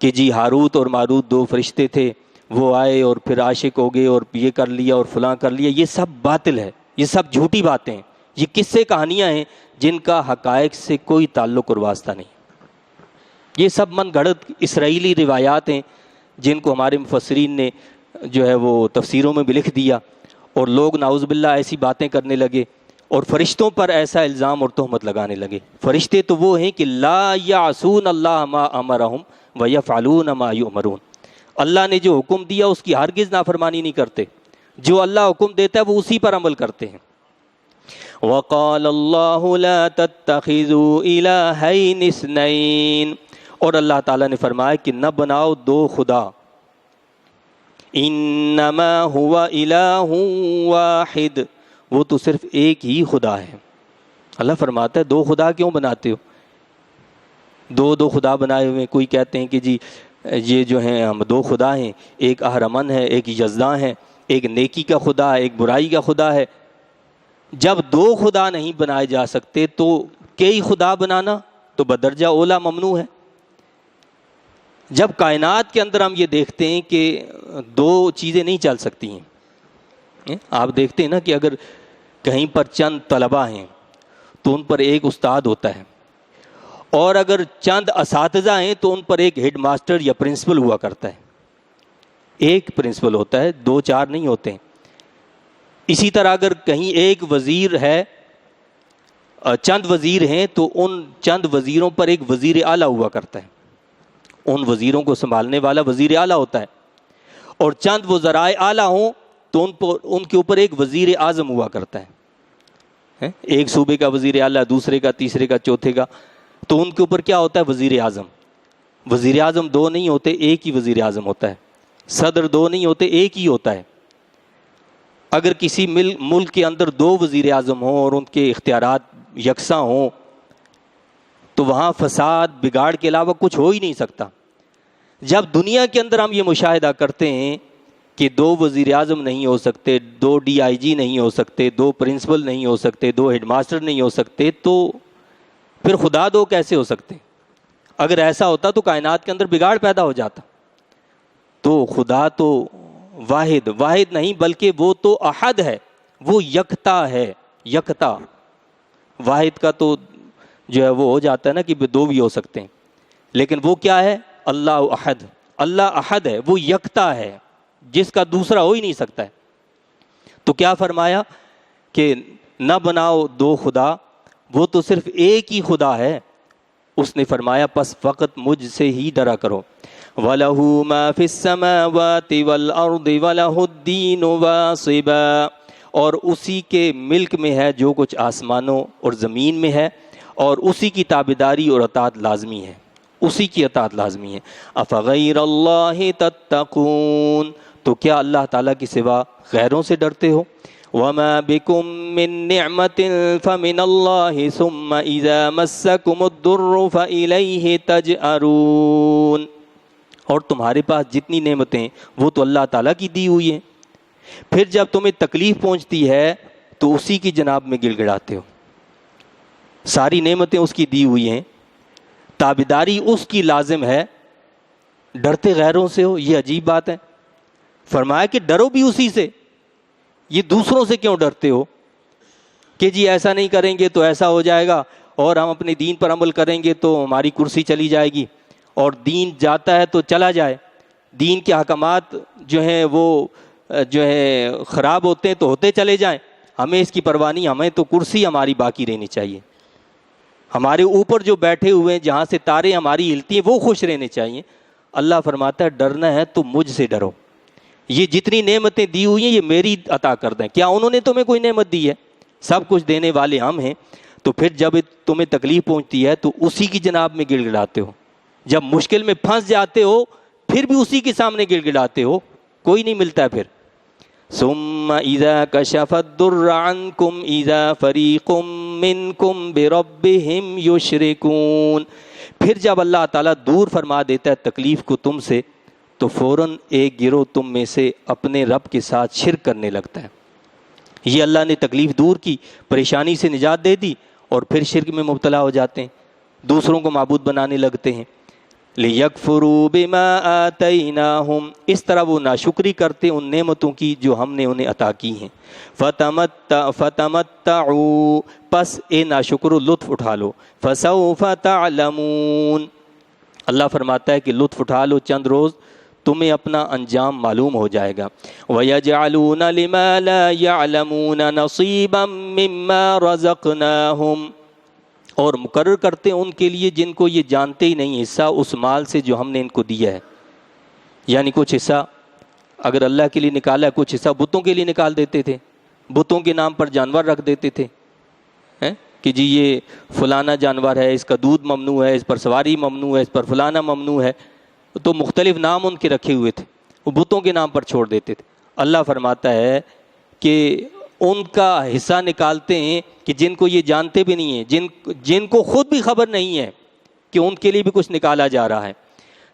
کہ جی ہاروت اور ماروت دو فرشتے تھے، وہ آئے اور پھر عاشق ہو گئے اور یہ کر لیا اور فلاں کر لیا، یہ سب باطل ہے، یہ سب جھوٹی باتیں ہیں، یہ قصے کہانیاں ہیں جن کا حقائق سے کوئی تعلق اور واسطہ نہیں۔ یہ سب من گھڑت اسرائیلی روایات ہیں جن کو ہمارے مفسرین نے جو ہے وہ تفسیروں میں بھی لکھ دیا، اور لوگ نعوذ باللہ ایسی باتیں کرنے لگے اور فرشتوں پر ایسا الزام اور تہمت لگانے لگے۔ فرشتے تو وہ ہیں کہ لا یعصون اللہ ما امرہم ویفعلون ما یؤمرون، اللہ نے جو حکم دیا اس کی ہرگز نافرمانی نہیں کرتے، جو اللہ حکم دیتا ہے وہ اسی پر عمل کرتے ہیں۔ وقال اللہ لا تتخذوا الہین اثنین، اور اللہ تعالیٰ نے فرمایا کہ نہ بناؤ دو خدا، انما هو الہ واحد، وہ تو صرف ایک ہی خدا ہے۔ اللہ فرماتا ہے دو خدا کیوں بناتے ہو؟ دو خدا بنائے ہوئے، کوئی کہتے ہیں کہ جی یہ جو ہیں ہم دو خدا ہیں، ایک اہرمن ہے، ایک یزداں ہے، ایک نیکی کا خدا ہے، ایک برائی کا خدا ہے۔ جب دو خدا نہیں بنائے جا سکتے تو کئی خدا بنانا تو بدرجہ اولا ممنوع ہے۔ جب کائنات کے اندر ہم یہ دیکھتے ہیں کہ دو چیزیں نہیں چل سکتی ہیں، آپ دیکھتے ہیں نا کہ اگر کہیں پر چند طلباء ہیں تو ان پر ایک استاد ہوتا ہے، اور اگر چند اساتذہ ہیں تو ان پر ایک ہیڈ ماسٹر یا پرنسپل ہوا کرتا ہے، ایک پرنسپل ہوتا ہے، دو چار نہیں ہوتے ہیں۔ اسی طرح اگر کہیں ایک وزیر ہے، چند وزیر ہیں تو ان چند وزیروں پر ایک وزیر اعلیٰ ہوا کرتا ہے، ان وزیروں کو سنبھالنے والا وزیر اعلیٰ ہوتا ہے، اور چند وزرائے اعلیٰ ہوں تو ان کے اوپر ایک وزیر اعظم ہوا کرتا ہے۔ ایک صوبے کا وزیر اعلیٰ، دوسرے کا، تیسرے کا، چوتھے کا، تو ان کے اوپر کیا ہوتا ہے؟ وزیر اعظم۔ وزیر اعظم دو نہیں ہوتے، ایک ہی وزیر اعظم ہوتا ہے۔ صدر دو نہیں ہوتے، ایک ہی ہوتا ہے۔ اگر کسی ملک کے اندر دو وزیر اعظم ہوں اور ان کے اختیارات یکساں ہوں تو وہاں فساد، بگاڑ کے علاوہ کچھ ہو ہی نہیں سکتا۔ جب دنیا کے اندر ہم یہ مشاہدہ کرتے ہیں کہ دو وزیر اعظم نہیں ہو سکتے، دو ڈی آئی جی نہیں ہو سکتے، دو پرنسپل نہیں ہو سکتے، دو ہیڈ ماسٹر نہیں ہو سکتے، تو پھر خدا دو کیسے ہو سکتے؟ اگر ایسا ہوتا تو کائنات کے اندر بگاڑ پیدا ہو جاتا۔ تو خدا تو واحد نہیں بلکہ وہ تو احد ہے، وہ یکتا ہے، یکتا۔ واحد کا تو جو ہے وہ ہو جاتا ہے نا کہ دو بھی ہو سکتے ہیں، لیکن وہ کیا ہے؟ اللہ احد، اللہ احد ہے، وہ یکتا ہے جس کا دوسرا ہو ہی نہیں سکتا ہے۔ تو کیا فرمایا کہ نہ بناؤ دو خدا، وہ تو صرف ایک ہی خدا ہے۔ اس نے فرمایا پس فقط مجھ سے ہی ڈرا کرو۔ وَلَهُ مَا فِي السَّمَاوَاتِ وَالْأَرْضِ وَلَهُ الدِّينُ وَاصِبًا، اور اسی کے ملک میں ہے جو کچھ آسمانوں اور زمین میں ہے، اور اسی کی تابعداری اور اطاعت لازمی ہے، اسی کی اطاعت لازمی ہے۔ أَفَغَيْرَ اللَّهِ تَتَّقُونَ، تو کیا اللہ تعالیٰ کے سوا غیروں سے ڈرتے ہو؟ وَمَا بِكُم مِّن نِّعْمَةٍ فَمِنَ اللَّهِ ثُمَّ إِذَا مَسَّكُمُ الضُّرُّ فَإِلَيْهِ تَجْأَرُونَ، اور تمہارے پاس جتنی نعمتیں وہ تو اللہ تعالیٰ کی دی ہوئی ہیں، پھر جب تمہیں تکلیف پہنچتی ہے تو اسی کی جناب میں گڑ گڑاتے ہو۔ ساری نعمتیں اس کی دی ہوئی ہیں، تابعداری اس کی لازم ہے، ڈرتے غیروں سے ہو، یہ عجیب بات ہے۔ فرمایا کہ ڈرو بھی اسی سے، یہ دوسروں سے کیوں ڈرتے ہو کہ جی ایسا نہیں کریں گے تو ایسا ہو جائے گا، اور ہم اپنے دین پر عمل کریں گے تو ہماری کرسی چلی جائے گی، اور دین جاتا ہے تو چلا جائے، دین کے احکامات جو ہیں وہ جو ہے خراب ہوتے ہیں تو ہوتے چلے جائیں، ہمیں اس کی پرواہ نہیں، ہمیں تو کرسی ہماری باقی رہنی چاہیے، ہمارے اوپر جو بیٹھے ہوئے ہیں جہاں سے تاریں ہماری ہلتی ہیں وہ خوش رہنے چاہیے۔ اللہ فرماتا ہے ڈرنا ہے تو مجھ سے ڈرو، یہ جتنی نعمتیں دی ہوئی ہیں یہ میری عطا کردہ ہیں، کیا انہوں نے تمہیں کوئی نعمت دی ہے؟ سب کچھ دینے والے ہم ہیں۔ تو پھر جب تمہیں تکلیف پہنچتی ہے تو اسی کی جناب میں گڑ گڑاتے ہو، جب مشکل میں پھنس جاتے ہو پھر بھی اسی کے سامنے گڑ گڑاتے ہو، کوئی نہیں ملتا ہے۔ پھر ثم اذا کشف الضر عنکم اذا فریق منکم بربہم یشرکون، پھر جب اللہ تعالیٰ دور فرما دیتا ہے تکلیف کو تم سے تو فوراً ایک گروہ تم میں سے اپنے رب کے ساتھ شرک کرنے لگتا ہے۔ یہ اللہ نے تکلیف دور کی، پریشانی سے نجات دے دی، اور پھر شرک میں مبتلا ہو جاتے ہیں، دوسروں کو معبود بنانے لگتے ہیں۔ لِيَكْفُرُوا بِمَا آتَيْنَاهُمْ، اس طرح وہ ناشکری کرتے ہیں ان نعمتوں کی جو ہم نے انہیں عطا کی ہیں۔ فَتَمَتَّعُوا، پس اے ناشکرو لطف اٹھا لو، فَسَوْفَ تَعْلَمُونَ، اللہ فرماتا ہے کہ لطف اٹھا لو، چند روز تمہیں اپنا انجام معلوم ہو جائے گا۔ وَيَجْعَلُونَ لِمَا لَا يَعْلَمُونَ نَصِيبًا مِّمَّا رَزَقْنَاهُمْ، اور مقرر کرتے ہیں ان کے لیے جن کو یہ جانتے ہی نہیں حصہ اس مال سے جو ہم نے ان کو دیا ہے، یعنی کچھ حصہ اگر اللہ کے لیے نکالا ہے، کچھ حصہ بتوں کے لیے نکال دیتے تھے، بتوں کے نام پر جانور رکھ دیتے تھے کہ جی یہ فلانا جانور ہے، اس کا دودھ ممنوع ہے، اس پر سواری ممنوع ہے، اس پر فلانا ممنوع ہے، تو مختلف نام ان کے رکھے ہوئے تھے، وہ بتوں کے نام پر چھوڑ دیتے تھے۔ اللہ فرماتا ہے کہ ان کا حصہ نکالتے ہیں کہ جن کو یہ جانتے بھی نہیں ہیں، جن کو خود بھی خبر نہیں ہے کہ ان کے لیے بھی کچھ نکالا جا رہا ہے۔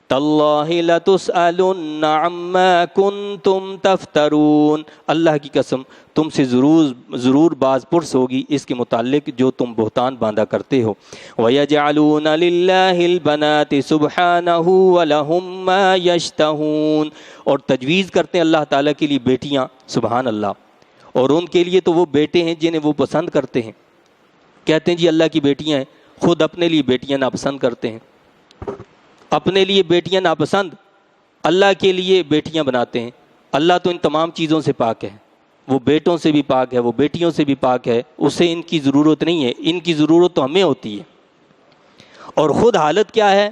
تَاللَّهِ لَتُسْأَلُنَّ عَمَّا كُنْتُمْ تَفْتَرُونَ، اللہ کی قسم تم سے ضرور باز پرس ہوگی اس کے متعلق جو تم بہتان باندھا کرتے ہو۔ وَيَجْعَلُونَ لِلَّهِ الْبَنَاتِ سُبْحَانَهُ وَلَهُمْ مَا يَشْتَهُونَ، اور تجویز کرتے ہیں اللہ تعالیٰ کے لیے بیٹیاں، سبحان اللہ، اور ان کے لیے تو وہ بیٹے ہیں جنہیں وہ پسند کرتے ہیں، کہتے ہیں جی اللہ کی بیٹیاں ہیں، خود اپنے لیے بیٹیاں ناپسند کرتے ہیں، اپنے لیے بیٹیاں ناپسند، اللہ کے لیے بیٹیاں بناتے ہیں۔ اللہ تو ان تمام چیزوں سے پاک ہے، وہ بیٹوں سے بھی پاک ہے، وہ بیٹیوں سے بھی پاک ہے، اسے ان کی ضرورت نہیں ہے، ان کی ضرورت تو ہمیں ہوتی ہے۔ اور خود حالت کیا ہے؟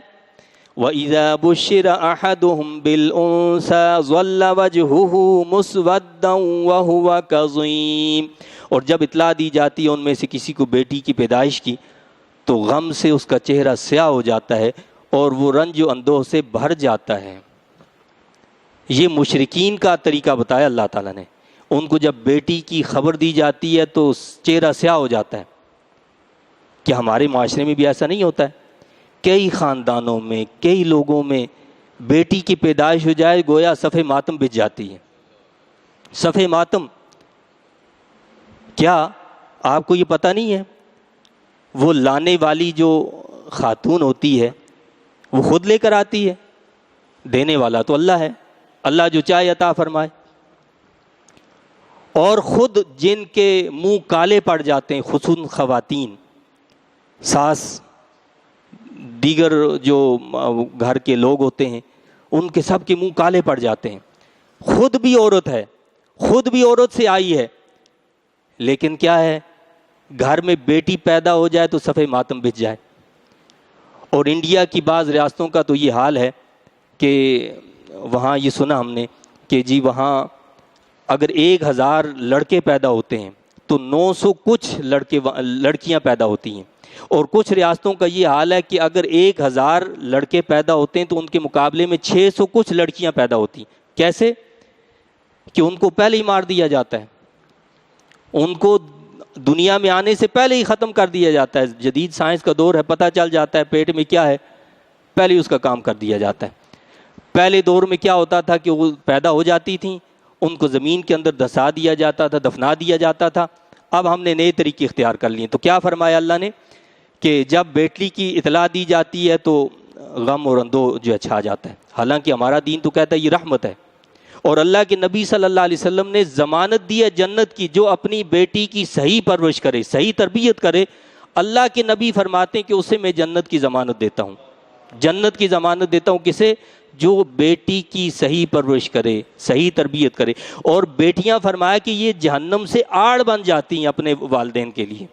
وَإِذَا بُشِّرَ أَحَدُهُمْ بِالْأُنثَىٰ ظَلَّ وَجْهُهُ مُسْوَدًّا وَهُوَ كَظِيمٌ، اور جب اطلاع دی جاتی ہے ان میں سے کسی کو بیٹی کی پیدائش کی تو غم سے اس کا چہرہ سیاہ ہو جاتا ہے اور وہ رنج و اندوہ سے بھر جاتا ہے۔ یہ مشرکین کا طریقہ بتایا اللہ تعالیٰ نے، ان کو جب بیٹی کی خبر دی جاتی ہے تو چہرہ سیاہ ہو جاتا ہے۔ کہ ہمارے معاشرے میں بھی ایسا نہیں ہوتا ہے؟ کئی خاندانوں میں، کئی لوگوں میں بیٹی کی پیدائش ہو جائے گویا صف ماتم بچ جاتی ہے۔ صف ماتم کیا آپ کو یہ پتہ نہیں ہے؟ وہ لانے والی جو خاتون ہوتی ہے وہ خود لے کر آتی ہے، دینے والا تو اللہ ہے، اللہ جو چاہے عطا فرمائے۔ اور خود جن کے منہ کالے پڑ جاتے ہیں، خصوصاً خواتین، ساس، دیگر جو گھر کے لوگ ہوتے ہیں، ان کے سب کے منہ کالے پڑ جاتے ہیں۔ خود بھی عورت ہے، خود بھی عورت سے آئی ہے، لیکن کیا ہے، گھر میں بیٹی پیدا ہو جائے تو صف ماتم بچ جائے۔ اور انڈیا کی بعض ریاستوں کا تو یہ حال ہے کہ وہاں یہ سنا ہم نے کہ جی وہاں اگر 1000 لڑکے پیدا ہوتے ہیں تو 900 کچھ لڑکیاں پیدا ہوتی ہیں، اور کچھ ریاستوں کا یہ حال ہے کہ اگر 1000 لڑکے پیدا ہوتے ہیں تو ان کے مقابلے میں 600 کچھ لڑکیاں پیدا ہوتی ہیں۔ کیسے؟ کہ ان کو پہلے ہی مار دیا جاتا ہے، ان کو دنیا میں آنے سے پہلے ہی ختم کر دیا جاتا ہے۔ جدید سائنس کا دور ہے، پتہ چل جاتا ہے پیٹ میں کیا ہے، پہلے ہی اس کا کام کر دیا جاتا ہے۔ پہلے دور میں کیا ہوتا تھا کہ وہ پیدا ہو جاتی تھیں، ان کو زمین کے اندر دسا دیا جاتا تھا، دفنا دیا جاتا تھا۔ اب ہم نے نئے طریقے اختیار کر لیے۔ تو کیا فرمایا اللہ نے کہ جب بیٹی کی اطلاع دی جاتی ہے تو غم اور اندوہ جو چھا جاتا ہے۔ حالانکہ ہمارا دین تو کہتا ہے یہ رحمت ہے، اور اللہ کے نبی صلی اللہ علیہ وسلم نے ضمانت دی ہے جنت کی، جو اپنی بیٹی کی صحیح پرورش کرے، صحیح تربیت کرے، اللہ کے نبی فرماتے ہیں کہ اسے میں جنت کی ضمانت دیتا ہوں۔ جنت کی ضمانت دیتا ہوں کسے؟ جو بیٹی کی صحیح پرورش کرے، صحیح تربیت کرے۔ اور بیٹیاں فرمایا کہ یہ جہنم سے آڑ بن جاتی ہیں اپنے والدین کے لیے،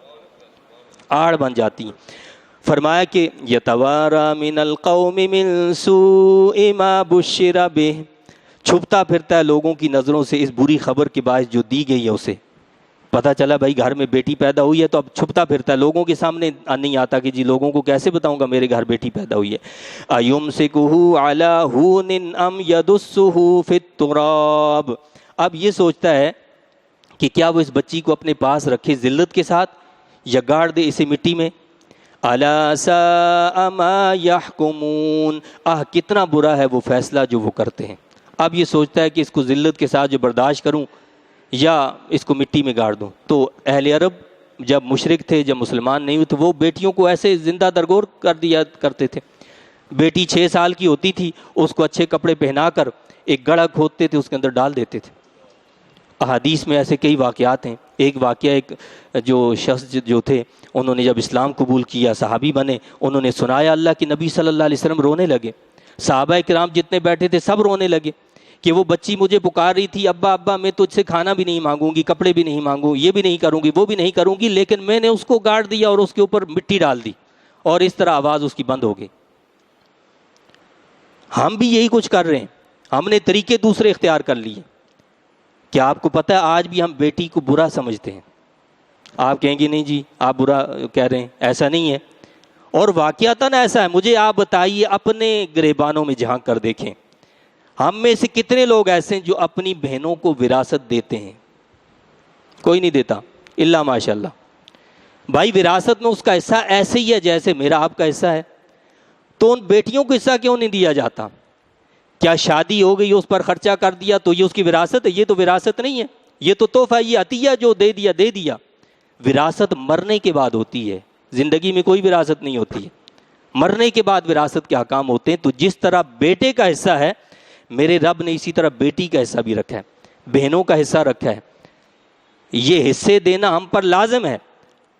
آڑ بن جاتی ہیں۔ فرمایا کہ یتوارا من القوم من سوء ما بشر بہ، چھپتا پھرتا ہے لوگوں کی نظروں سے اس بری خبر کے باعث جو دی گئی ہے اسے۔ پتہ چلا بھائی گھر میں بیٹی پیدا ہوئی ہے تو اب چھپتا پھرتا ہے، لوگوں کے سامنے نہیں آتا کہ جی لوگوں کو کیسے بتاؤں گا میرے گھر بیٹی پیدا ہوئی ہے۔ ایمسکہ علی ہون ام یدسہ فی التراب، اب یہ سوچتا ہے کہ کیا وہ اس بچی کو اپنے پاس رکھے ذلت کے ساتھ یا گاڑ دے اسے مٹی میں۔ الا ساء ما یحکمون، کتنا برا ہے وہ فیصلہ جو وہ کرتے ہیں۔ اب یہ سوچتا ہے کہ اس کو ذلت کے ساتھ جو برداشت کروں یا اس کو مٹی میں گاڑ دوں۔ تو اہل عرب جب مشرک تھے، جب مسلمان نہیں ہوئے تو وہ بیٹیوں کو ایسے زندہ درگور کر دیا کرتے تھے۔ بیٹی 6 سال کی ہوتی تھی، اس کو اچھے کپڑے پہنا کر ایک گڑھا کھودتے تھے، اس کے اندر ڈال دیتے تھے۔ احادیث میں ایسے کئی واقعات ہیں۔ ایک واقعہ، ایک جو شخص جو تھے انہوں نے جب اسلام قبول کیا، صحابی بنے، انہوں نے سنایا، اللہ کے نبی صلی اللہ علیہ وسلم رونے لگے، صحابہ کرام جتنے بیٹھے تھے سب رونے لگے کہ وہ بچی مجھے پکار رہی تھی، ابا ابا میں تجھ سے کھانا بھی نہیں مانگوں گی، کپڑے بھی نہیں مانگوں، یہ بھی نہیں کروں گی، وہ بھی نہیں کروں گی، لیکن میں نے اس کو گاڑ دیا اور اس کے اوپر مٹی ڈال دی اور اس طرح آواز اس کی بند ہو گئی۔ ہم بھی یہی کچھ کر رہے ہیں، ہم نے طریقے دوسرے اختیار کر لیے۔ کیا آپ کو پتہ ہے آج بھی ہم بیٹی کو برا سمجھتے ہیں؟ آپ کہیں گے نہیں جی آپ برا کہہ رہے ہیں، ایسا نہیں ہے، اور واقعتاً ایسا ہے۔ مجھے آپ بتائیے، اپنے گریبانوں میں جھانک کر دیکھیں، ہم میں سے کتنے لوگ ایسے ہیں جو اپنی بہنوں کو وراثت دیتے ہیں؟ کوئی نہیں دیتا الا ماشاء اللہ۔ بھائی وراثت میں اس کا حصہ ایسے ہی ہے جیسے میرا آپ کا حصہ ہے، تو ان بیٹیوں کو حصہ کیوں نہیں دیا جاتا؟ کیا شادی ہو گئی اس پر خرچہ کر دیا تو یہ اس کی وراثت ہے؟ یہ تو وراثت نہیں ہے، یہ تو تحفہ، یہ عطیہ جو دے دیا دے دیا۔ وراثت مرنے کے بعد ہوتی ہے، زندگی میں کوئی وراثت نہیں ہوتی ہے، مرنے کے بعد وراثت کے احکام ہوتے ہیں۔ تو جس طرح بیٹے کا حصہ ہے، میرے رب نے اسی طرح بیٹی کا حصہ بھی رکھا ہے، بہنوں کا حصہ رکھا ہے۔ یہ حصے دینا ہم پر لازم ہے۔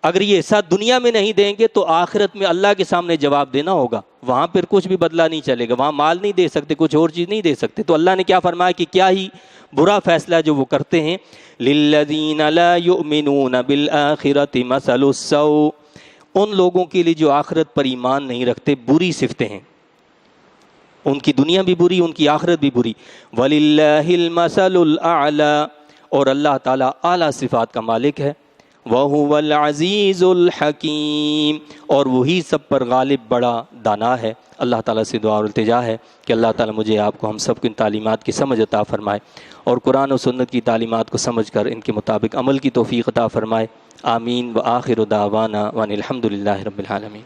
اگر یہ حصہ دنیا میں نہیں دیں گے تو آخرت میں اللہ کے سامنے جواب دینا ہوگا، وہاں پھر کچھ بھی بدلہ نہیں چلے گا، وہاں مال نہیں دے سکتے، کچھ اور چیز نہیں دے سکتے۔ تو اللہ نے کیا فرمایا کہ کیا ہی برا فیصلہ جو وہ کرتے ہیں۔ للذین لا یؤمنون بالآخرۃ مثل السوء، ان لوگوں کے لیے جو آخرت پر ایمان نہیں رکھتے بری صفتیں ہیں، ان کی دنیا بھی بری، ان کی آخرت بھی بری۔ وَلِلَّهِ الْمَثَلُ الْأَعْلَى، اور اللہ تعالیٰ اعلیٰ صفات کا مالک ہے۔ وَهُوَ الْعَزِيزُ الْحَكِيمُ، اور وہی سب پر غالب بڑا دانا ہے۔ اللہ تعالیٰ سے دعا اور التجا ہے کہ اللہ تعالیٰ مجھے آپ کو ہم سب کو ان تعلیمات کی سمجھ عطا فرمائے اور قرآن و سنت کی تعلیمات کو سمجھ کر ان کے مطابق عمل کی توفیق عطا فرمائے۔ آمین۔ وآخر دعوانا وان الحمد للہ رب العالمین۔